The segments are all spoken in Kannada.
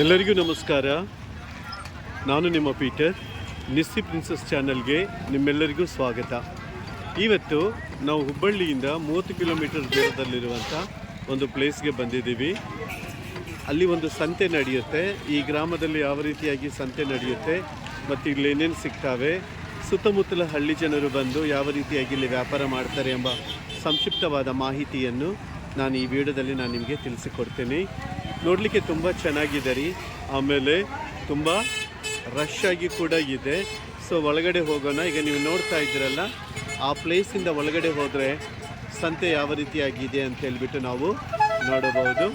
ಎಲ್ಲರಿಗೂ ನಮಸ್ಕಾರ. ನಾನು ನಿಮ್ಮ ಪೀಟರ್. ನಿಸ್ಸಿ ಪ್ರಿನ್ಸಸ್ ಚಾನಲ್ಗೆ ನಿಮ್ಮೆಲ್ಲರಿಗೂ ಸ್ವಾಗತ. ಇವತ್ತು ನಾವು ಹುಬ್ಬಳ್ಳಿಯಿಂದ 30 ಕಿಲೋಮೀಟರ್ ದೂರದಲ್ಲಿರುವಂಥ ಒಂದು ಪ್ಲೇಸ್ಗೆ ಬಂದಿದ್ದೀವಿ. ಅಲ್ಲಿ ಒಂದು ಸಂತೆ ನಡೆಯುತ್ತೆ. ಈ ಗ್ರಾಮದಲ್ಲಿ ಯಾವ ರೀತಿಯಾಗಿ ಸಂತೆ ನಡೆಯುತ್ತೆ ಮತ್ತು ಇಲ್ಲಿ ಏನೇನು ಸಿಗ್ತವೆ, ಸುತ್ತಮುತ್ತಲ ಹಳ್ಳಿ ಜನರು ಬಂದು ಯಾವ ರೀತಿಯಾಗಿ ಇಲ್ಲಿ ವ್ಯಾಪಾರ ಮಾಡ್ತಾರೆ ಎಂಬ ಸಂಕ್ಷಿಪ್ತವಾದ ಮಾಹಿತಿಯನ್ನು ನಾನು ಈ ವಿಡಿಯೋದಲ್ಲಿ ನಿಮಗೆ ತಿಳಿಸಿಕೊಡ್ತೀನಿ. ನೋಡಲಿಕ್ಕೆ ತುಂಬ ಚೆನ್ನಾಗಿದೆ ರೀ. ಆಮೇಲೆ ತುಂಬ ರಶ್ ಆಗಿ ಕೂಡ ಇದೆ. ಸೊ ಒಳಗಡೆ ಹೋಗೋಣ. ಈಗ ನೀವು ನೋಡ್ತಾ ಇದ್ದೀರಲ್ಲ, ಆ ಪ್ಲೇಸಿಂದ ಒಳಗಡೆ ಹೋದರೆ ಸಂತೆ ಯಾವ ರೀತಿಯಾಗಿದೆ ಅಂತ ಹೇಳ್ಬಿಟ್ಟು ನಾವು ನೋಡಬಹುದು.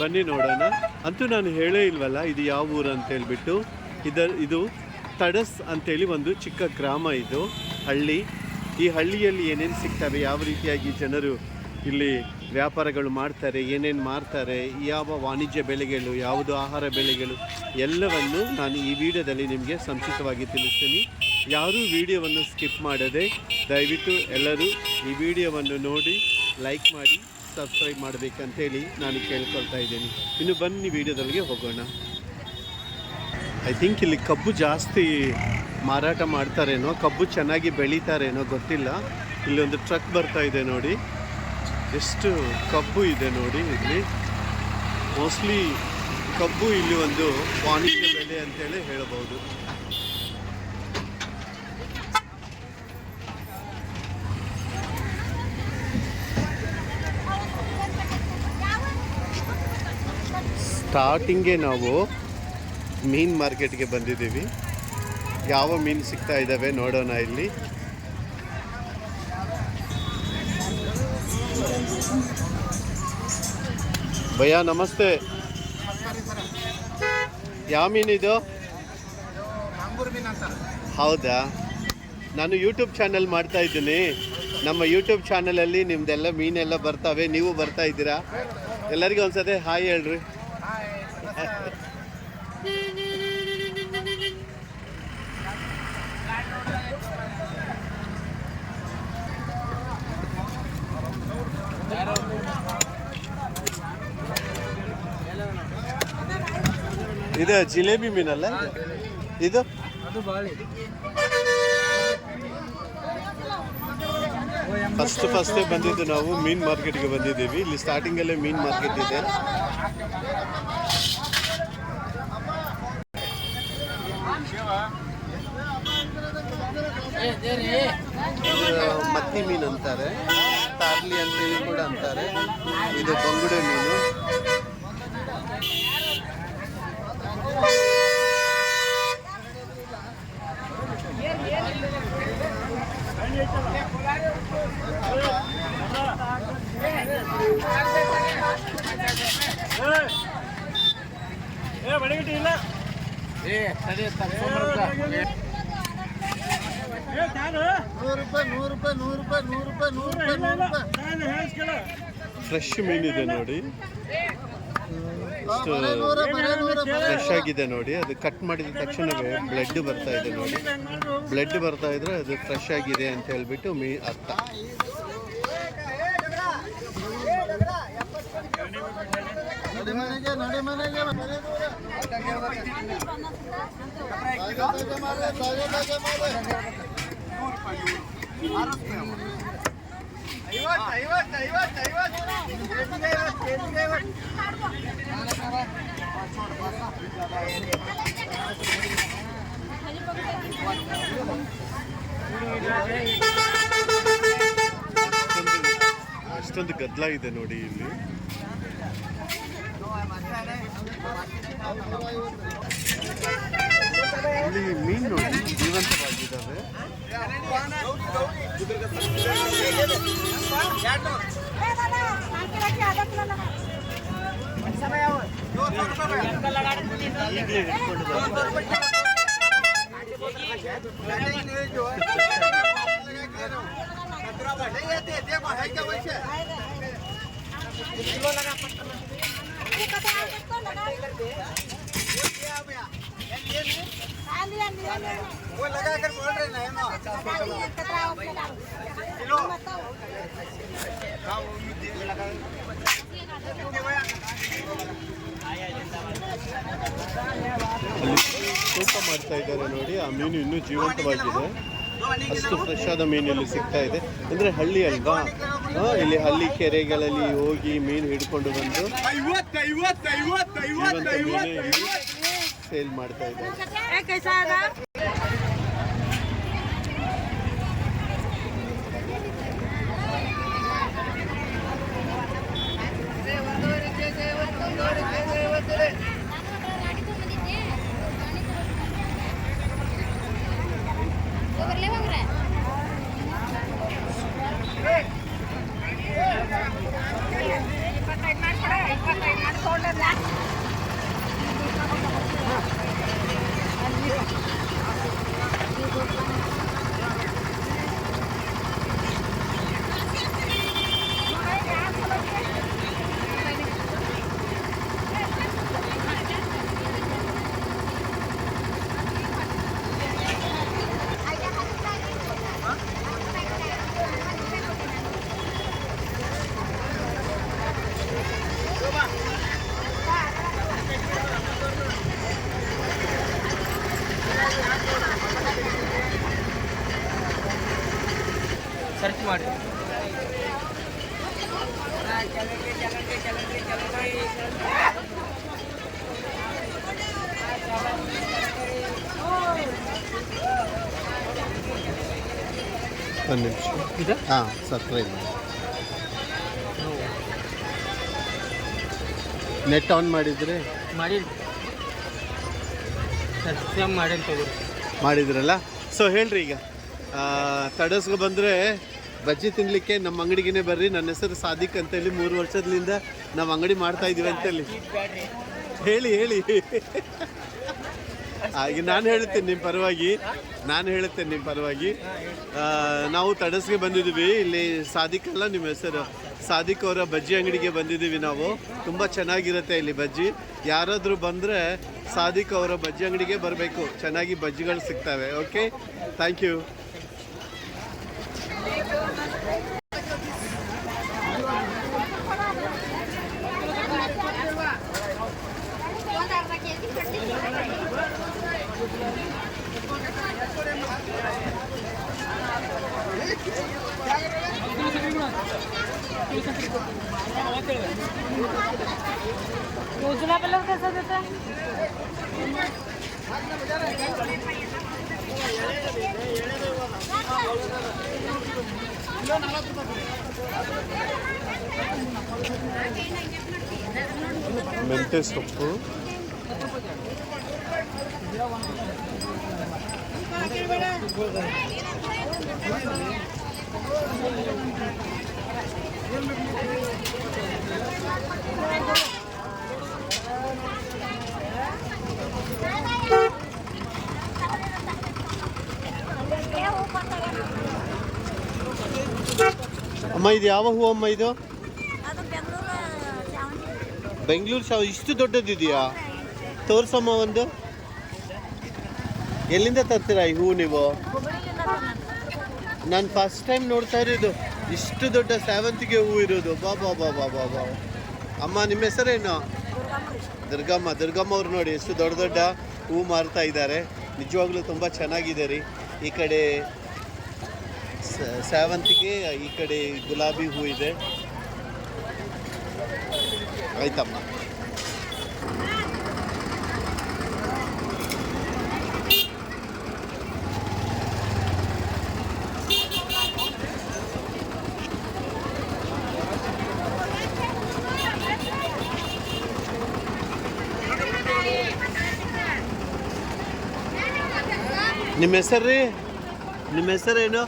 ಬನ್ನಿ ನೋಡೋಣ. ಅಂತೂ ನಾನು ಹೇಳೇ ಇಲ್ವಲ್ಲ ಇದು ಯಾವ ಊರು ಅಂತ ಹೇಳ್ಬಿಟ್ಟು. ಇದು ತಡಸ್ ಅಂತೇಳಿ ಒಂದು ಚಿಕ್ಕ ಗ್ರಾಮ, ಇದು ಹಳ್ಳಿ. ಈ ಹಳ್ಳಿಯಲ್ಲಿ ಏನೇನು ಸಿಗ್ತವೆ, ಯಾವ ರೀತಿಯಾಗಿ ಜನರು ಇಲ್ಲಿ ವ್ಯಾಪಾರಗಳು ಮಾಡ್ತಾರೆ, ಏನೇನು ಮಾರ್ತಾರೆ, ಯಾವ ವಾಣಿಜ್ಯ ಬೆಳೆಗಳು, ಯಾವುದು ಆಹಾರ ಬೆಳೆಗಳು, ಎಲ್ಲವನ್ನು ನಾನು ಈ ವಿಡಿಯೋದಲ್ಲಿ ನಿಮಗೆ ಸಂಕ್ಷಿಪ್ತವಾಗಿ ತಿಳಿಸ್ತೀನಿ. ಯಾರೂ ವಿಡಿಯೋವನ್ನು ಸ್ಕಿಪ್ ಮಾಡದೆ ದಯವಿಟ್ಟು ಎಲ್ಲರೂ ಈ ವಿಡಿಯೋವನ್ನು ನೋಡಿ ಲೈಕ್ ಮಾಡಿ ಸಬ್ಸ್ಕ್ರೈಬ್ ಮಾಡಬೇಕಂತೇಳಿ ನಾನು ಕೇಳ್ಕೊಳ್ತಾ ಇದ್ದೀನಿ. ಇನ್ನು ಬನ್ನಿ ವಿಡಿಯೋದಲ್ಲಿಗೆ ಹೋಗೋಣ. ಐ ಥಿಂಕ್ ಇಲ್ಲಿ ಕಬ್ಬು ಜಾಸ್ತಿ ಮಾರಾಟ ಮಾಡ್ತಾರೇನೋ, ಕಬ್ಬು ಚೆನ್ನಾಗಿ ಬೆಳೀತಾರೇನೋ ಗೊತ್ತಿಲ್ಲ. ಇಲ್ಲೊಂದು ಟ್ರಕ್ ಬರ್ತಾ ಇದೆ ನೋಡಿ, ಎಷ್ಟು ಕಬ್ಬು ಇದೆ ನೋಡಿ. ಇಲ್ಲಿ ಮೋಸ್ಟ್ಲಿ ಕಬ್ಬು ಇಲ್ಲಿ ಒಂದು ವಾಣಿಜ್ಯ ಬೆಲೆ ಅಂತೇಳಿ ಹೇಳಬಹುದು. ಸ್ಟಾರ್ಟಿಂಗ್ಗೆ ನಾವು ಮೀನು ಮಾರ್ಕೆಟ್ಗೆ ಬಂದಿದ್ದೀವಿ. ಯಾವ ಮೀನು ಸಿಗ್ತಾ ಇದ್ದಾವೆ ನೋಡೋಣ. ಇಲ್ಲಿ ಭಯ್ಯ ನಮಸ್ತೆ. ಯಾವ ಮೀನಿದು? ಹೌದಾ? ನಾನು ಯೂಟ್ಯೂಬ್ ಚಾನಲ್ ಮಾಡ್ತಾ ಇದ್ದೀನಿ. ನಮ್ಮ ಯೂಟ್ಯೂಬ್ ಚಾನಲಲ್ಲಿ ನಿಮ್ದೆಲ್ಲ ಮೀನೆಲ್ಲ ಬರ್ತಾವೆ, ನೀವು ಬರ್ತಾ ಇದ್ದೀರಾ. ಎಲ್ಲರಿಗೂ ಒಂದ್ಸತಿ ಹಾಯ್ ಹೇಳ್ರಿ. ಇದು ಜಿಲೇಬಿ ಮೀನಲ್ಲ ಇದು? ಫಸ್ಟೇ ಬಂದಿದ್ದು ನಾವು ಮೀನ್ ಮಾರ್ಕೆಟ್ಗೆ ಬಂದಿದ್ದೀವಿ. ಇಲ್ಲಿ ಸ್ಟಾರ್ಟಿಂಗಲ್ಲೇ ಮೀನ್ ಮಾರ್ಕೆಟ್ ಇದೆ. ಮತ್ತಿ ಮೀನು ಅಂತಾರೆ, ತಾರ್ಲಿ ಅಂತೇಳಿ ಕೂಡ ಅಂತಾರೆ. ಇದು ಬಂಗುಡೆ ಮೀನು. ಫ್ರೆಶ್ ಮೀನಿದೆ ನೋಡಿ, ಫ್ರೆಶ್ ಆಗಿದೆ ನೋಡಿ. ಅದು ಕಟ್ ಮಾಡಿದ ತಕ್ಷಣವೇ ಬ್ಲಡ್ ಬರ್ತಾ ಇದೆ ನೋಡಿ. ಬ್ಲಡ್ ಬರ್ತಾ ಇದ್ರೆ ಅದು ಫ್ರೆಶ್ ಆಗಿದೆ ಅಂತ ಹೇಳ್ಬಿಟ್ಟು ಅರ್ಥ. ಅಷ್ಟೊಂದು ಗದ್ದಲ ಇದೆ ನೋಡಿ ಇಲ್ಲಿ. ಇಲ್ಲಿ ಮೀನು ನೋಡಿ ಜೀವಂತವಾಗಿದ್ದಾವೆ. ಈಗಲೇ ಹಿಡ್ಕೊಂಡು वो लगा कर बोल रहे ना किलो ದಪ್ಪ ಮಾಡ್ತಾ ಇದ್ದಾರೆ ನೋಡಿ. ಆ ಮೀನು ಇನ್ನೂ ಜೀವಂತವಾಗಿದೆ. ಅಷ್ಟು ಫ್ರೆಶ್ ಆದ ಮೀನು ಇಲ್ಲಿ ಸಿಗ್ತಾ ಇದೆ. ಅಂದರೆ ಹಳ್ಳಿ ಅಲ್ವಾ, ಇಲ್ಲಿ ಹಳ್ಳಿ ಕೆರೆಗಳಲ್ಲಿ ಹೋಗಿ ಮೀನು ಹಿಡ್ಕೊಂಡು ಬಂದು ಜೀವಂತ ಮೀನು ಸೇಲ್ ಮಾಡ್ತಾ ಇದ್ದಾರೆ. ಸರ್ಚ್ ಮಾಡಿ. ಒಂದು ನಿಮಿಷ ಇದು ಹಾಂ ಸಬ್ಸ್ಕ್ರೈಬ್ ನೆಟ್ ಆನ್ ಮಾಡಿದರೆ ಮಾಡಿ ಸಬ್ಸ್ಕ್ರೈಬ್ ಮಾಡಿ ತಗೋರಿ. ಮಾಡಿದ್ರಲ್ಲ. ಸೊ ಹೇಳ್ರಿ, ಈಗ ತಡಸ್ಗೆ ಬಂದರೆ ಬಜ್ಜಿ ತಿನ್ನಲಿಕ್ಕೆ ನಮ್ಮ ಅಂಗಡಿಗೆ ಬರ್ರಿ. ನನ್ನ ಹೆಸರು ಸಾದಿಕ್ ಅಂತೇಳಿ 3 ವರ್ಷದಿಂದ ನಾವು ಅಂಗಡಿ ಮಾಡ್ತಾ ಇದೀವಿ ಅಂತೇಳಿ ಹೇಳಿ ಹಾಗೆ ನಾನು ಹೇಳ್ತೇನೆ ನಿಮ್ಮ ಪರವಾಗಿ. ನಾವು ತಡಸ್ಗೆ ಬಂದಿದ್ದೀವಿ. ಇಲ್ಲಿ ಸಾದಿಕ್ ಅಲ್ಲ ನಿಮ್ಮ ಹೆಸರು, ಸಾದಿಕ್ ಅವರ ಬಜ್ಜಿ ಅಂಗಡಿಗೆ ಬಂದಿದ್ದೀವಿ ನಾವು. ತುಂಬ ಚೆನ್ನಾಗಿರುತ್ತೆ ಇಲ್ಲಿ ಬಜ್ಜಿ. ಯಾರಾದರೂ ಬಂದರೆ ಸಾದಿಕ್ ಅವರ ಬಜ್ಜಿ ಅಂಗಡಿಗೆ ಬರಬೇಕು, ಚೆನ್ನಾಗಿ ಬಜ್ಜಿಗಳು ಸಿಗ್ತವೆ. Okay, thank you. उजला कलर कैसा देता है? ಮೆಂತ್ಯ ಸೊಪ್ಪು, ಅಮ್ಮ ಇದು ಯಾವ ಹೂವು ಅಮ್ಮ? ಇದು ಬೆಂಗಳೂರು ಶಾವ. ಇಷ್ಟು ದೊಡ್ಡದಿದೆಯಾ? ತೋರ್ಸಮ್ಮ ಒಂದು. ಎಲ್ಲಿಂದ ತರ್ತೀರಾ ಈ ಹೂವು ನೀವು? ನಾನು ಫಸ್ಟ್ ಟೈಮ್ ನೋಡ್ತಾ ಇರೋದು ಇಷ್ಟು ದೊಡ್ಡ ಸೇವಂತಿಗೆ ಹೂವು ಇರೋದು. ಬಾ. ಅಮ್ಮ ನಿಮ್ಮ ಹೆಸರೇನು? ದುರ್ಗಮ್ಮ ಅವ್ರು ನೋಡಿ ಎಷ್ಟು ದೊಡ್ಡ ಹೂವು ಮಾರ್ತಾ ಇದ್ದಾರೆ. ನಿಜವಾಗ್ಲೂ ತುಂಬ ಚೆನ್ನಾಗಿದೆ ರೀ. ಈ ಕಡೆ ಸೇವಂತಿಗೆ, ಈ ಕಡೆ ಗುಲಾಬಿ ಹೂ ಇದೆ. ಆಯ್ತಮ್ಮ. ನಿಮ್ಮ ಹೆಸರು ರೀ? ನಿಮ್ಮ ಹೆಸರೇನು?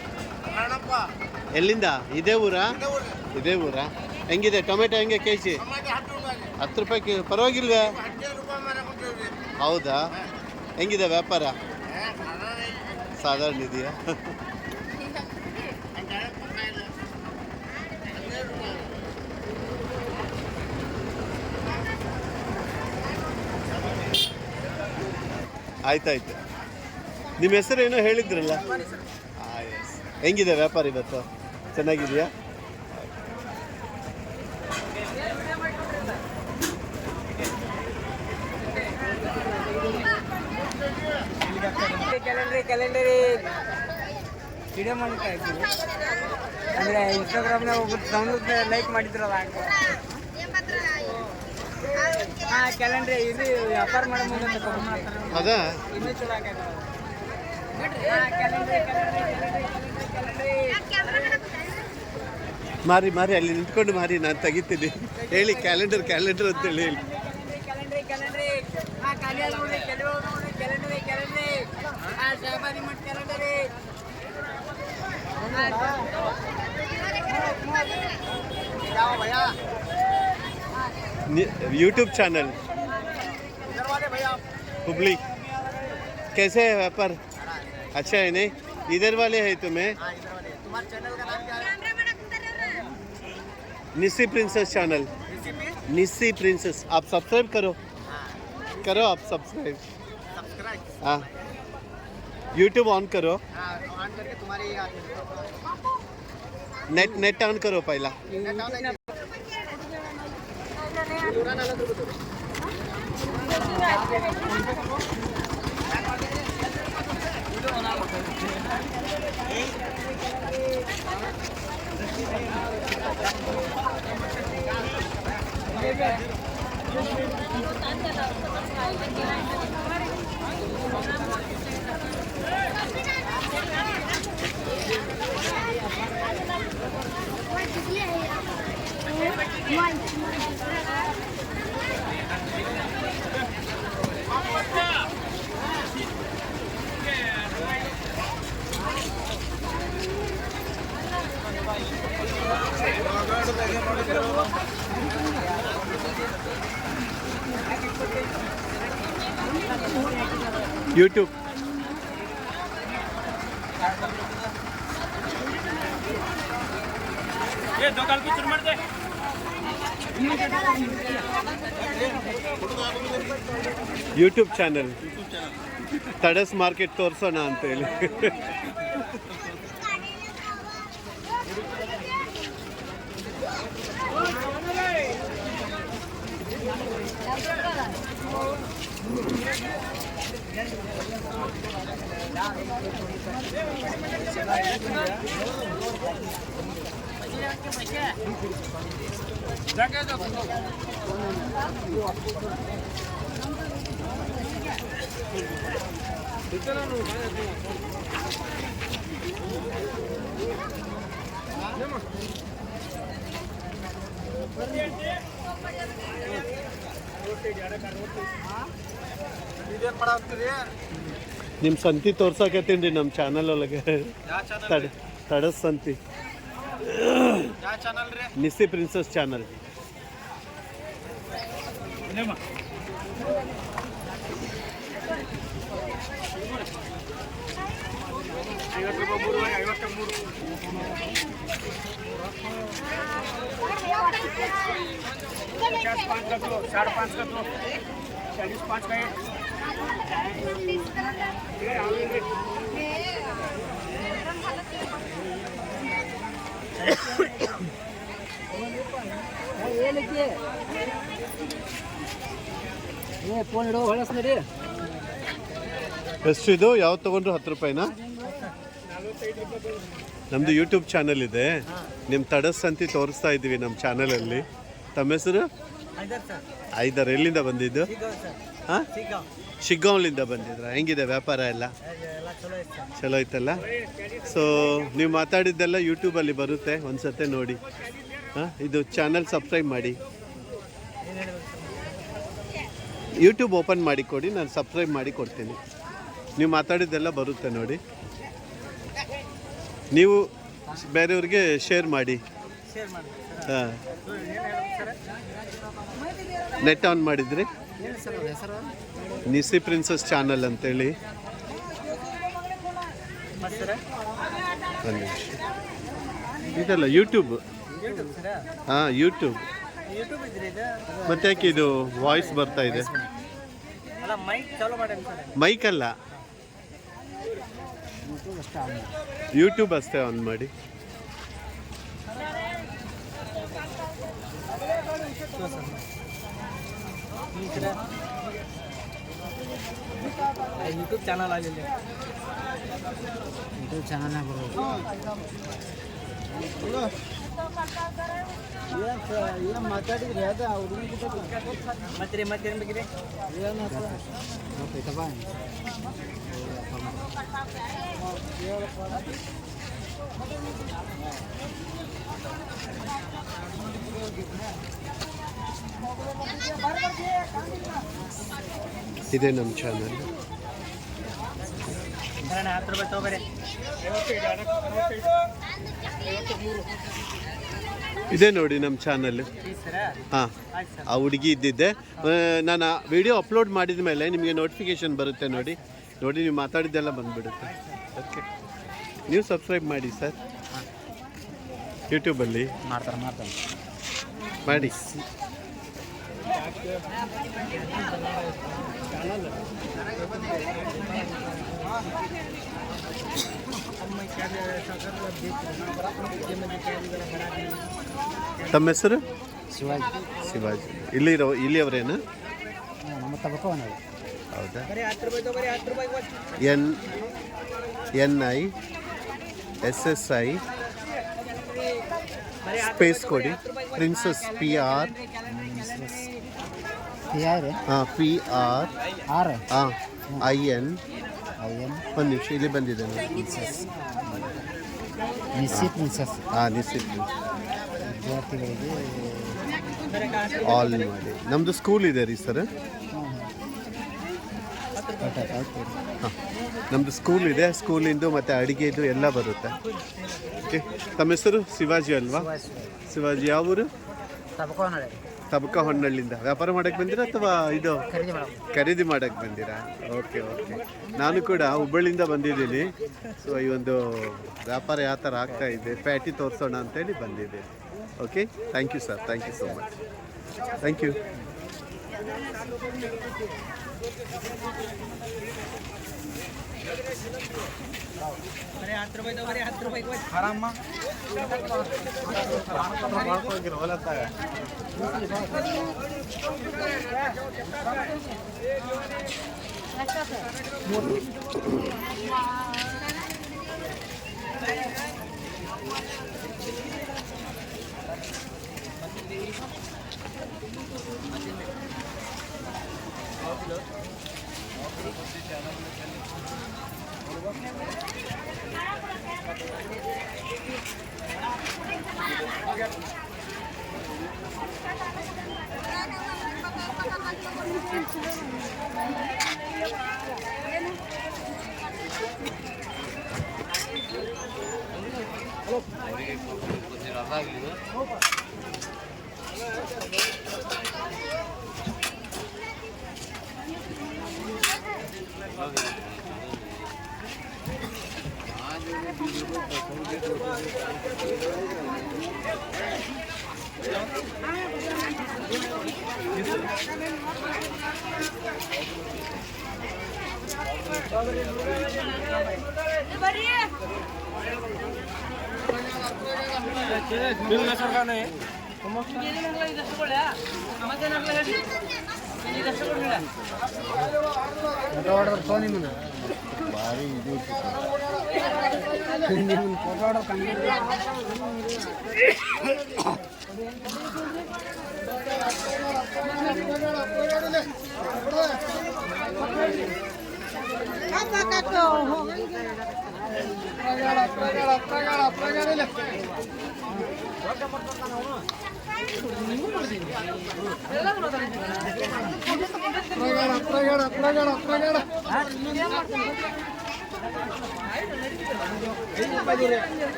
ಎಲ್ಲಿಂದ? ಇದೇ ಊರಾ? ಹೆಂಗಿದೆ ಟೊಮೆಟೊ? ಹೆಂಗೆ ಕೆ ಜಿ? 10 ರೂಪಾಯಿ. ಪರವಾಗಿಲ್ವೇ? ಹೌದಾ? ಹೆಂಗಿದೆ ವ್ಯಾಪಾರ? ಸಾಧಾರಣ ಇದೆಯಾ? ಆಯ್ತಾಯ್ತು. ನಿಮ್ಮ ಹೆಸರೇನೋ ಹೇಳಿದ್ರಲ್ಲ? ಹೆಂಗಿದೆ ವ್ಯಾಪಾರ ಇವತ್ತು? ಚೆನ್ನಾಗಿದೆಯಾ? ಕ್ಯಾಲೆಂಡರ್ ವಿಡಿಯೋ ಮಾಡ್ತಾ ಇದ್ದೀವಿ ಅಂದರೆ ಇನ್ಸ್ಟಾಗ್ರಾಮ್ನಾಗ ಒಬ್ಬರು ಸೌಂಡ್ ಲೈಕ್ ಮಾಡಿದ್ರಲ್ಲ ಹಾಂ ಕ್ಯಾಲೆಂಡ್ರಿ ಇದು ವ್ಯಾಪಾರ ಮಾಡೋ ಮುಂದೆ ಅದಾ ಇನ್ನೂ ಚಲೋ ಆಗೈತೆ ಹಾಂ ಕ್ಯಾಲೆಂಡ್ರಿ ಮಾರಿ ಮಾರಿ ಅಲ್ಲಿ ನಿಂತ್ಕೊಂಡು ಮಾರಿ ನಾನು ತೆಗಿತೀನಿ ಹೇಳಿ ಕ್ಯಾಲೆಂಡರ್ ಅಂತೇಳಿ ಹೇಳಿ. ಕ್ಯಾಲೆಂಡ್ರಿ ಹಾಂ ಖಾಲಿ ಆದ ನೋಡ್ರಿ ಕ್ಯಾಲೆಂಡ್ರಿ ಹಾಂ ಶಹಬಾದಿ ಮಠ ಕ್ಯಾಲೆಂಡರಿ ಯಾವ ಭಯ यूट्यूब चैनल इधर वाले भैया हुबली कैसे है व्यापार अच्छा है नहीं इधर वाले है तुम्हें हाँ इधर वाले तुम्हारे चैनल का नाम क्या है निस्सी प्रिंसेस चैनल रेसिपी निस्सी प्रिंसेस आप सब्सक्राइब करो करो आप सब्सक्राइब सब्सक्राइब हाँ यूट्यूब ऑन करो हाँ ऑन करके तुम्हारे नेट ऑन करो पहला यूट्यूब ये दो काल की चुरमट दे ಯೂಟ್ಯೂಬ್ ಚಾನಲ್ ತಡಸ್ ಮಾರ್ಕೆಟ್ ತೋರಿಸೋಣ ಅಂತ ಹೇಳಿ ನಿಮ್ಮ ಸಂತಿ ತೋರ್ಸಕತ್ತೀನಿ ನಮ್ಮ ಚಾನಲ್ ಒಳಗೆ ತಡಸ್ ಸಂತಿ ನಿಸ್ಸಿ ಪ್ರಿನ್ಸಸ್ ಚಾನಲ್ ಫೋನ್ ಇಡೋ ಹೊಳಸ್ ನಡಿ ಎಷ್ಟು ಇದು ಯಾವ್ದು ತೊಗೊಂಡ್ರು 10 ರೂಪಾಯಿನಾ ನಮ್ಮದು ಯೂಟ್ಯೂಬ್ ಚಾನಲ್ ಇದೆ ನಿಮ್ಮ ತಡಸ್ ಸಂತಿ ತೋರಿಸ್ತಾ ಇದ್ದೀವಿ ನಮ್ಮ ಚಾನಲಲ್ಲಿ ತಮ್ಮ ಹೆಸರು ಐದರ್ ಎಲ್ಲಿಂದ ಬಂದಿದ್ದು ಹಾಂ ಶಿಗ್ಗಾಂವ್ಲಿಂದ ಬಂದಿದ್ರ ಹೆಂಗಿದೆ ವ್ಯಾಪಾರ ಎಲ್ಲ ಚಲೋ ಐತಲ್ಲ ಸೊ ನೀವು ಮಾತಾಡಿದ್ದೆಲ್ಲ ಯೂಟ್ಯೂಬಲ್ಲಿ ಬರುತ್ತೆ ಒಂದ್ಸತೆ ನೋಡಿ ಹಾಂ ಇದು ಚಾನಲ್ ಸಬ್ಸ್ಕ್ರೈಬ್ ಮಾಡಿ ಯೂಟ್ಯೂಬ್ ಓಪನ್ ಮಾಡಿ ಕೊಡಿ ನಾನು ಸಬ್ಸ್ಕ್ರೈಬ್ ಮಾಡಿ ಕೊಡ್ತೀನಿ ನೀವು ಮಾತಾಡಿದ್ದೆಲ್ಲ ಬರುತ್ತೆ ನೋಡಿ ನೀವು ಬೇರೆಯವ್ರಿಗೆ ಶೇರ್ ಮಾಡಿ ಹಾಂ ನೆಟ್ ಆನ್ ಮಾಡಿದ್ರಿ ನಿಸ್ಸಿ ಪ್ರಿನ್ಸಸ್ ಚಾನಲ್ ಅಂತೇಳಿ ಒಂದು ನಿಮಿಷ ಇದಲ್ಲ ಯೂಟ್ಯೂಬ್ ಹಾಂ ಯೂಟ್ಯೂಬ್ ಮತ್ತೆ ಯಾಕೆ ಇದು ವಾಯ್ಸ್ ಬರ್ತಾ ಇದೆ ಮೈಕ್ ಅಲ್ಲ ಯೂಟ್ಯೂಬ್ ಅಷ್ಟೇ ಆನ್ ಮಾಡಿ ಯೂಟ್ಯೂಬ್ ಚಾನಲ್ ಆಗಿಲ್ಲ. ಯೂಟ್ಯೂಬ್ ಚಾನಲ್ನಾಗ ಬರ್ಬೋದು. ಏನು ಮಾತಾಡಿದ್ರಿ ಅದು ಮತ್ತೆ ಮತ್ತೇನು ಬೇಕಿದೆ ಏನು ಇದೇ ನಮ್ಮ ಚಾನಲ್. 10 ರೂಪಾಯಿ ತಗೋಬರಿ. ಇದೇ ನೋಡಿ ನಮ್ಮ ಚಾನಲ್. ಹಾಂ, ಆ ಹುಡುಗಿ ಇದ್ದಿದ್ದೆ. ನಾನು ವಿಡಿಯೋ ಅಪ್ಲೋಡ್ ಮಾಡಿದ ಮೇಲೆ ನಿಮಗೆ ನೋಟಿಫಿಕೇಶನ್ ಬರುತ್ತೆ. ನೋಡಿ ನೀವು ಮಾತಾಡಿದ್ದೆಲ್ಲ ಬಂದುಬಿಡುತ್ತೆ. ಓಕೆ, ನೀವು ಸಬ್ಸ್ಕ್ರೈಬ್ ಮಾಡಿ ಸರ್. ಯೂಟ್ಯೂಬಲ್ಲಿ ಮಾಡಿ. ತಮ್ಮ ಹೆಸರು? ಶಿವಾಜಿ. ಇಲ್ಲಿಯವರೇನಾ? ಹೌದಾ? NISSI ಸ್ಪೇಸ್ ಕೊಡಿ. Princess PR IN. ಒಂದು ನಿಮಿಷ, ಇಲ್ಲಿ ಬಂದಿದೆ ನೋಡಿ. ನಿಸ್ಸಿ ಪ್ರಿನ್ಸಸ್. ವಿದ್ಯಾರ್ಥಿಗಳಿಗೆ ಆಲ್ ಮಾಡಿ. ನಮ್ಮದು ಸ್ಕೂಲ್ ಇದೆ ರೀ ಸರ್. ಹಾಂ, ನಮ್ಮದು ಸ್ಕೂಲ್ ಇದೆ. ಸ್ಕೂಲಿಂದು ಮತ್ತು ಅಡುಗೆದು ಎಲ್ಲ ಬರುತ್ತೆ. ಓಕೆ, ತಮ್ಮ ಹೆಸರು? ಶಿವಾಜಿ ಅಲ್ವಾ? ಶಿವಾಜಿ. ಯಾವ ಊರು? ತಬಕ ಹೊನ್ನಳ್ಳಿಂದ. ವ್ಯಾಪಾರ ಮಾಡೋಕ್ಕೆ ಬಂದಿರಾ ಅಥವಾ ಇದು ಖರೀದಿ ಮಾಡೋಕ್ಕೆ ಬಂದಿರಾ? ಓಕೆ. ನಾನು ಕೂಡ ಹುಬ್ಬಳ್ಳಿಯಿಂದ ಬಂದಿದ್ದೀನಿ. ಸೊ ಈ ಒಂದು ವ್ಯಾಪಾರ ಯಾವ ಥರ ಆಗ್ತಾ ಇದೆ, ಪ್ಯಾಟಿ ತೋರಿಸೋಣ ಅಂತೇಳಿ ಬಂದಿದ್ದೀನಿ. Okay, thank you sir. Thank you so much. Thank you.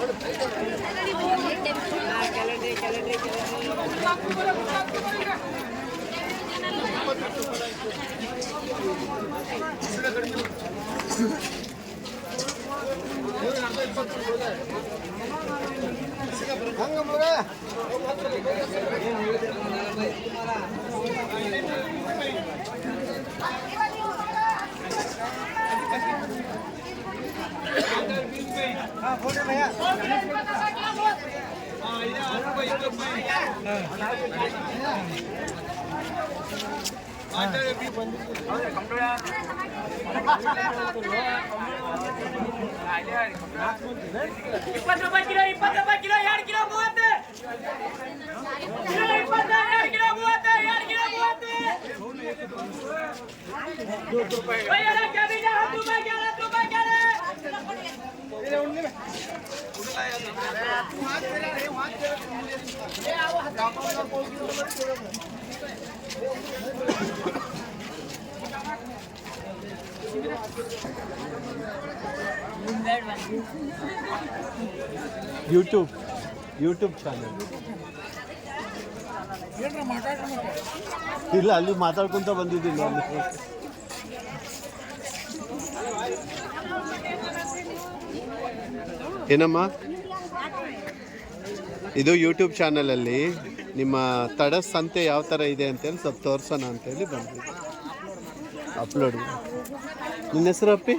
₹20 kilo 20 kilo 2 kilo 30 kilo 20 2 kilo 30 2 kilo 30 ಭಯ್ಯಾ ಕ್ಯಾಬೇಜ್ ₹10 ಯೂಟ್ಯೂಬ್ ಚಾನಲ್ ಇಲ್ಲ, ಅಲ್ಲಿ ಮಾತಾಡ್ಕೊಂತ ಬಂದಿದ್ದೀನಿ ಅಲ್ಲಿ. ಏನಮ್ಮ ಇದು ಯೂಟ್ಯೂಬ್ ಚಾನಲಲ್ಲಿ ನಿಮ್ಮ ತಡ ಸಂತೆ ಯಾವ ಥರ ಇದೆ ಅಂತೇಳಿ ಸ್ವಲ್ಪ ತೋರಿಸೋಣ ಅಂತೇಳಿ ಬಂದಿದ್ದೆ. ಅಪ್ಲೋಡ್. ನಿನ್ನ ಹೆಸರು ಅಪ್ಪಿ?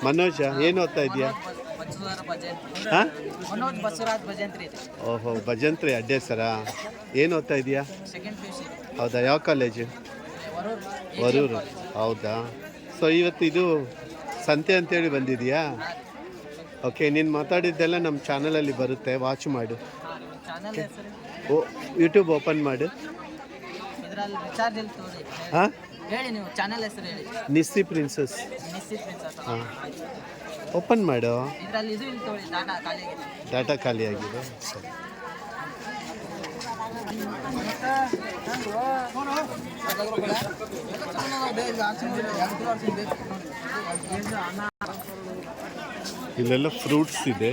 ಮನೋಜ. ಏನು ಓದ್ತಾ ಇದೆಯಾ? ಹಾಂ, ಮನೋಜ್ ಬಸವರಾಜ್ ಭಜಂತ್ರಿ. ಓಹೋ, ಭಜಂತ್ರಿ ಅಡ್ಡೆ ಸರಾ. ಏನು ಓದ್ತಾ ಇದೆಯಾ? Second PUC. ಹೌದಾ, ಯಾವ ಕಾಲೇಜು? ವರೂರು. ಹೌದಾ. ಸೊ ಇವತ್ತು ಇದು ಸಂತೆ ಅಂತೇಳಿ ಬಂದಿದೆಯಾ? ಓಕೆ, ನೀನು ಮಾತಾಡಿದ್ದೆಲ್ಲ ನಮ್ಮ ಚಾನಲಲ್ಲಿ ಬರುತ್ತೆ, ವಾಚ್ ಮಾಡು. ಚಾನಲ್ ಹೆಸರು ಓ, ಯೂಟ್ಯೂಬ್ ಓಪನ್ ಮಾಡು. ಇದರಲ್ಲಿ ರಿಚಾರ್ಜ್ ಇಲ್ಲಿ ತೋರಿ ಹಾಂ, ಹೇಳಿ, ನೀವು ಚಾನಲ್ ಹೆಸರು ಹೇಳಿ. ನಿಸ್ಸಿ ಪ್ರಿನ್ಸಸ್. ಹಾಂ, ಓಪನ್ ಮಾಡು. ಇದರಲ್ಲಿ ಇದು ಇಲ್ಲಿ ತೋರಿ, ಡಾಟಾ ಖಾಲಿ ಆಗಿದೆ. ಡಾಟಾ ಖಾಲಿ ಆಗಿದೆ. ಸರಿ. ಇಲ್ಲೆಲ್ಲ ಫ್ರೂಟ್ಸ್ ಇದೆ.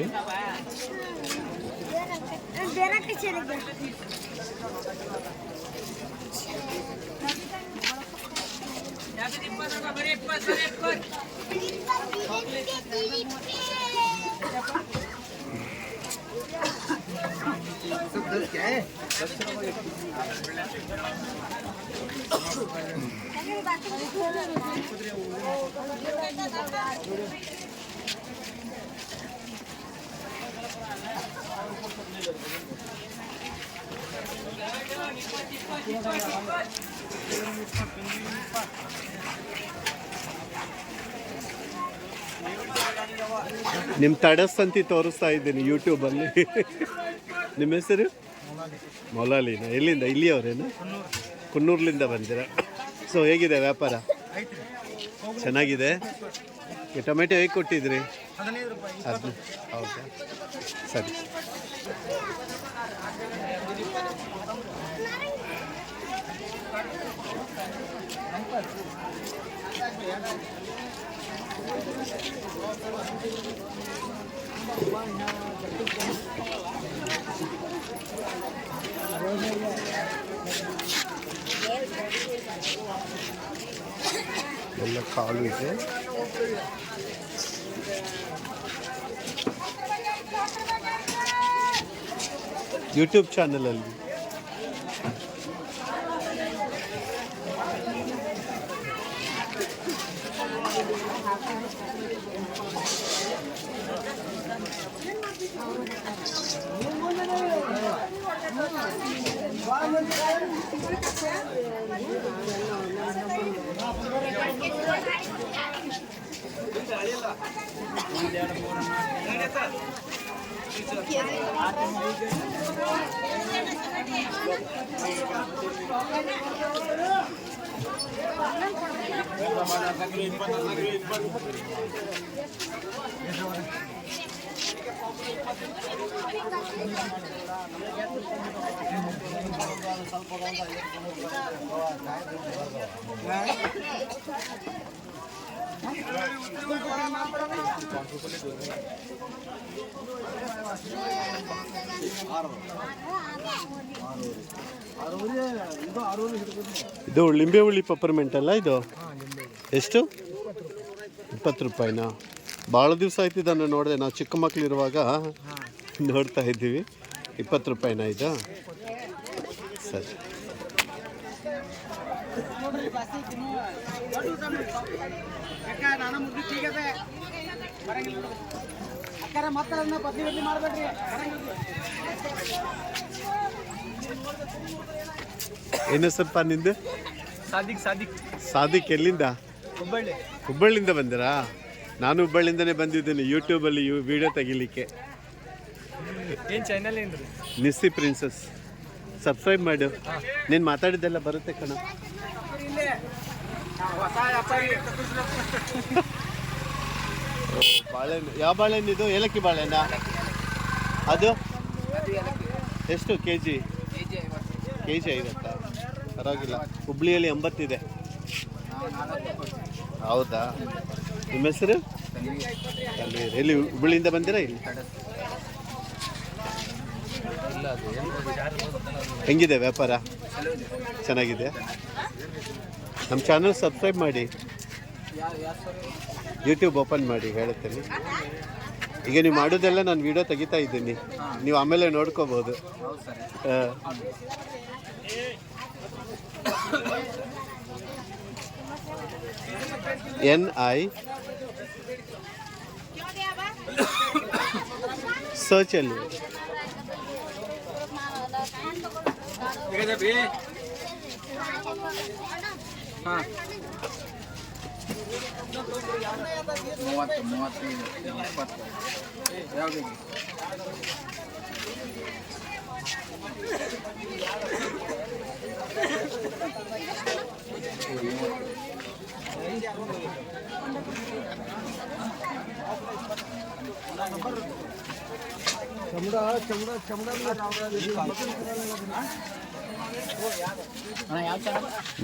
ನಿಮ್ಮ ತಡಸ್ಸಂತಿ ತೋರಿಸ್ತಾ ಇದ್ದೀನಿ ಯೂಟ್ಯೂಬಲ್ಲಿ. ನಿಮ್ಮ ಹೆಸರು? ಮೊಲಾಲಿನ. ಎಲ್ಲಿಂದ? ಇಲ್ಲಿಯವರೇನು? ಕುನ್ನೂರ್ಲಿಂದ ಬಂದಿರ. ಸೊ ಹೇಗಿದೆ ವ್ಯಾಪಾರ? ಚೆನ್ನಾಗಿದೆ. ಈ ಟೊಮೆಟೊ ಹೇಗೆ ಕೊಟ್ಟಿದ್ರಿ? 15. ಹೌದಾ, ಸರಿ. ಎಲ್ಲ ಕಾಳು ಇದೆ. ಯೂಟ್ಯೂಬ್ ಚಾನಲಲ್ಲಿ ಇದು ಲಿಂಬೆ ಹುಳಿ ಪಪ್ಪರ್ಮೆಂಟ್ ಅಲ್ಲ ಇದು? ಎಷ್ಟು? 20 ರೂಪಾಯಿನಾ? ಭಾಳ ದಿವಸ ಆಯ್ತು ಇದನ್ನು ನೋಡಿದೆ. ನಾವು ಚಿಕ್ಕ ಮಕ್ಕಳಿರುವಾಗ ನೋಡ್ತಾ ಇದ್ದೀವಿ. 20 ರೂಪಾಯಿನಾ ಇದು? ಸರಿ. ಏನು ಸ್ವಲ್ಪ ನಿಂದು? ಸಾದಿಕ್ ಎಲ್ಲಿಂದ? ಹುಬ್ಬಳ್ಳಿಯಿಂದ ಬಂದಿರಾ? ನಾನು ಹುಬ್ಬಳ್ಳಿಂದನೇ ಬಂದಿದ್ದೀನಿ ಯೂಟ್ಯೂಬಲ್ಲಿ ವಿಡಿಯೋ ತೆಗಿಲಿಕ್ಕೆ. ಏನು ಚಾನಲ್ ಏನು? ನಿಸ್ಸಿ ಪ್ರಿನ್ಸಸ್ ಸಬ್ಸ್ಕ್ರೈಬ್ ಮಾಡು. ನೀನು ಮಾತಾಡಿದ್ದೆಲ್ಲ ಬರುತ್ತೆ ಕಣ. ಬಾಳೆಹಣ್ಣು ಯಾವ ಬಾಳೆಹಣ್ಣು ಇದು? ಏಲಕ್ಕಿ ಬಾಳೆಹಣ್ಣ ಅದು ಎಷ್ಟು ಕೆ ಜಿ? 50 ಪರವಾಗಿಲ್ಲ. ಹುಬ್ಳಿಯಲ್ಲಿ 80 ಇದೆ. ಹೌದಾ? ನಿಮ್ಮ ಹೆಸರು? ತನ್ವೀರ್. ಎಲ್ಲಿ ಹುಬ್ಳಿಯಿಂದ ಬಂದಿರಾ? ಇಲ್ಲಿ ಹೆಂಗಿದೆ ವ್ಯಾಪಾರ? ಚೆನ್ನಾಗಿದೆ. ನಮ್ಮ ಚಾನಲ್ ಸಬ್ಸ್ಕ್ರೈಬ್ ಮಾಡಿ, ಯೂಟ್ಯೂಬ್ ಓಪನ್ ಮಾಡಿ ಹೇಳ್ತೇನೆ. ಈಗ ನೀವು ಮಾಡೋದೆಲ್ಲ ನಾನು ವಿಡಿಯೋ ತೆಗಿತಾ ಇದ್ದೀನಿ, ನೀವು ಆಮೇಲೆ ನೋಡ್ಕೋಬೋದು. NI ಸರ್ಚಲ್ಲಿ ಹಾಂ 30 35 20 ಯಾವುದು?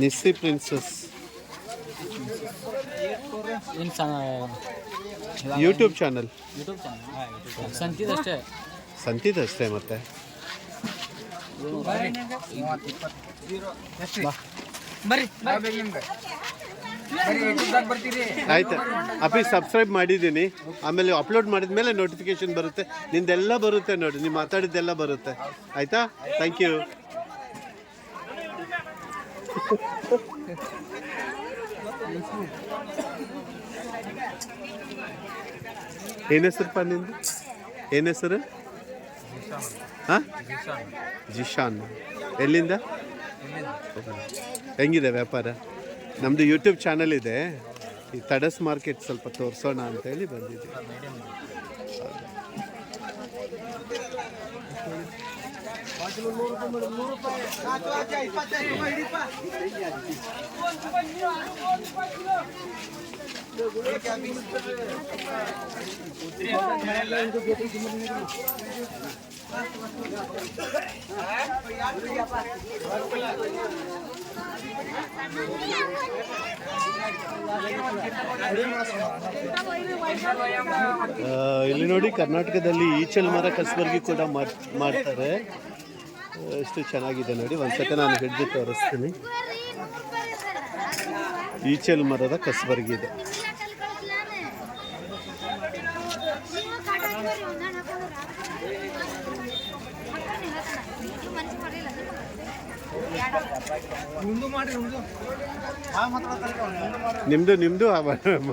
Nissi princess YouTube channel. ಸಂತಿದಷ್ಟೇ ಮತ್ತೆ. ಆಯ್ತು ಅಪ್ಪಿ, ಸಬ್ಸ್ಕ್ರೈಬ್ ಮಾಡಿದ್ದೀನಿ. ಆಮೇಲೆ ಅಪ್ಲೋಡ್ ಮಾಡಿದ ಮೇಲೆ ನೋಟಿಫಿಕೇಶನ್ ಬರುತ್ತೆ, ನಿಂದೆಲ್ಲ ಬರುತ್ತೆ ನೋಡಿ, ನೀವು ಮಾತಾಡಿದ್ದೆಲ್ಲ ಬರುತ್ತೆ. ಆಯ್ತಾ? Thank you. ಏನು ಹೆಸರುಪ್ಪ ನಿಂದು? ಏನು ಹೆಸರು? ಹಾಂ, ಜಿಶಾನ್. ಎಲ್ಲಿಂದ? ಹೆಂಗಿದೆ ವ್ಯಾಪಾರ? ನಮ್ಮದು ಯೂಟ್ಯೂಬ್ ಚಾನಲ್ ಇದೆ, ಈ ತಡಸ್ ಮಾರ್ಕೆಟ್ ಸ್ವಲ್ಪ ತೋರಿಸೋಣ ಅಂತೇಳಿ ಬಂದಿದ್ದೀವಿ. ಇಲ್ಲಿ ನೋಡಿ, ಕರ್ನಾಟಕದಲ್ಲಿ ಈಚಲ್ ಮರ ಕಸಬರ್ಗಿ ಕೂಡ ಮಾಡ್ತಾರೆ. ಎಷ್ಟು ಚೆನ್ನಾಗಿದೆ ನೋಡಿ. ಒಂದ್ಸತಿ ನಾನು ಹಿಡಿದು ತೋರಿಸ್ತೀನಿ. ಈಚಲ್ ಮರದ ಕಸಬರ್ಗಿ ಇದೆ. ನಿಮ್ದು ಮಾಡ್ತೀನಿ.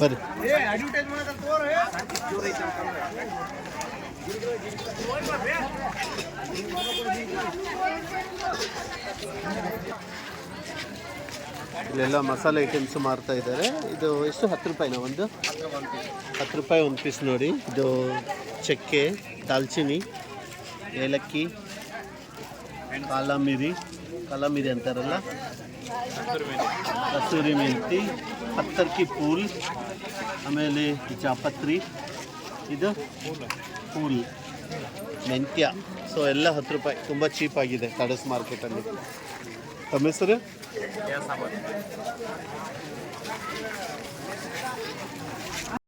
ಬರ್ರಿ. ಇಲ್ಲೆಲ್ಲ ಮಸಾಲೆ ಐಟಮ್ಸ್ ಮಾರ್ತಾ ಇದ್ದಾರೆ. ಇದು ಎಷ್ಟು? 10 ರೂಪಾಯಿನ ಒಂದು? 10 ರೂಪಾಯಿ ಒಂದು ಪೀಸ್ ನೋಡಿ. ಇದು ಚಕ್ಕೆ, ದಾಲ್ಚಿನಿ, ಏಲಕ್ಕಿ, ಕಾಲಮಿರಿ ಅಂತಾರಲ್ಲ, ಕಸೂರಿ ಮೆಂತಿ, ಪತ್ತರ್ಕಿ ಪೂಲ್, ಆಮೇಲೆ ಜಾಪತ್ರಿ, ಇದು ಪೂಲ್, ಮೆಂತ್ಯ. ಸೊ ಎಲ್ಲ 10 ರೂಪಾಯಿ. ತುಂಬ ಚೀಪಾಗಿದೆ ತಡಸ್ ಮಾರ್ಕೆಟಲ್ಲಿ. ತಮ್ಮ ಹೆಸರು?